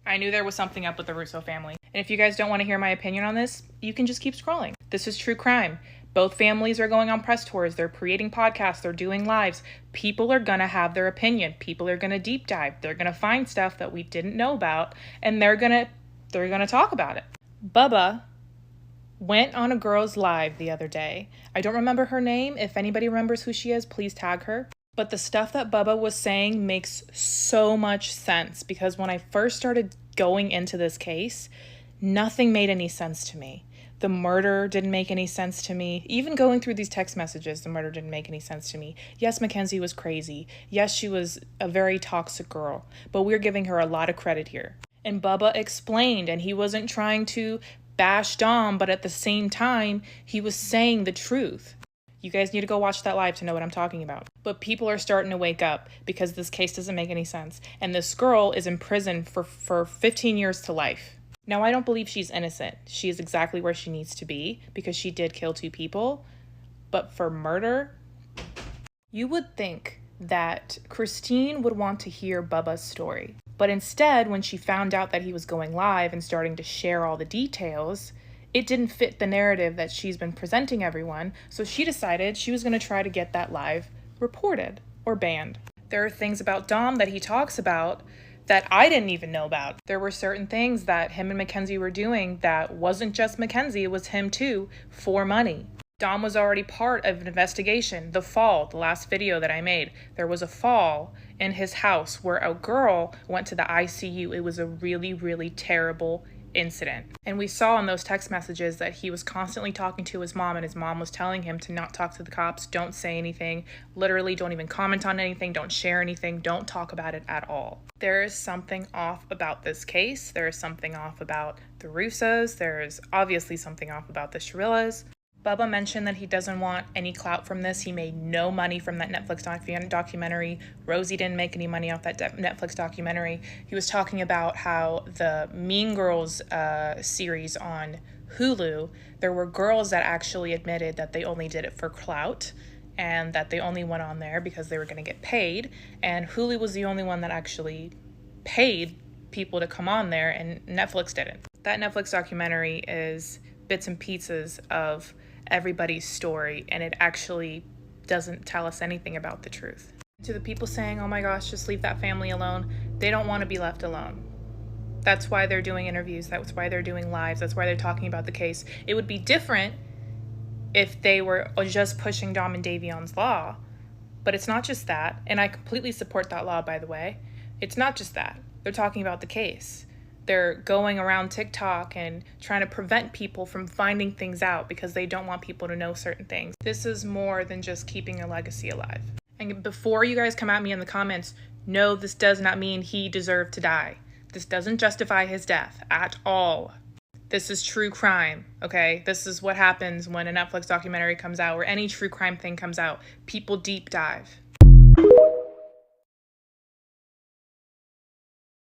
I knew there was something up with the Russo family. And if you guys don't want to hear my opinion on this, you can just keep scrolling. This is true crime. Both families are going on press tours. They're creating podcasts. They're doing lives. People are going to have their opinion. People are going to deep dive. They're going to find stuff that we didn't know about, and they're going to talk about it. Bubba went on a girl's live the other day. I don't remember her name. If anybody remembers who she is, please tag her. But the stuff that Bubba was saying makes so much sense, because when I first started going into this case, nothing made any sense to me. The murder didn't make any sense to me. Even going through these text messages, the murder didn't make any sense to me. Yes, Mackenzie was crazy. Yes, she was a very toxic girl, but we're giving her a lot of credit here. And Bubba explained, and he wasn't trying to bash Dom, but at the same time, he was saying the truth. You guys need to go watch that live to know what I'm talking about. But people are starting to wake up because this case doesn't make any sense. And this girl is in prison for 15 years to life. Now, I don't believe she's innocent. She is exactly where she needs to be because she did kill 2 people. But for murder, you would think that Christine would want to hear Bubba's story. But instead, when she found out that he was going live and starting to share all the details, it didn't fit the narrative that she's been presenting everyone, so she decided she was going to try to get that live reported or banned. There are things about Dom that he talks about that I didn't even know about. There were certain things that him and Mackenzie were doing that wasn't just Mackenzie, it was him too, for money. Dom was already part of an investigation. The fall, the last video that I made, there was a fall in his house where a girl went to the ICU. It was a really, really terrible incident. And we saw in those text messages that he was constantly talking to his mom, and his mom was telling him to not talk to the cops, don't say anything, literally don't even comment on anything, don't share anything, don't talk about it at all. There is something off about this case. There is something off about the Russos. There is obviously something off about the Shirillas. Bubba mentioned that he doesn't want any clout from this. He made no money from that Netflix documentary. Rosie didn't make any money off that Netflix documentary. He was talking about how the Mean Girls series on Hulu, there were girls that actually admitted that they only did it for clout and that they only went on there because they were going to get paid. And Hulu was the only one that actually paid people to come on there, and Netflix didn't. That Netflix documentary is bits and pieces of everybody's story, and it actually doesn't tell us anything about the truth. To the people saying, oh my gosh, just leave that family alone, they don't want to be left alone. That's why they're doing interviews. That's why they're doing lives. That's why they're talking about the case. It would be different if they were just pushing Dom and Davion's law, but it's not just that, and I completely support that law, by the way. It's not just that. They're talking about the case. They're going around TikTok and trying to prevent people from finding things out because they don't want people to know certain things. This is more than just keeping a legacy alive. And before you guys come at me in the comments, no, this does not mean he deserved to die. This doesn't justify his death at all. This is true crime, okay? This is what happens when a Netflix documentary comes out or any true crime thing comes out. People deep dive.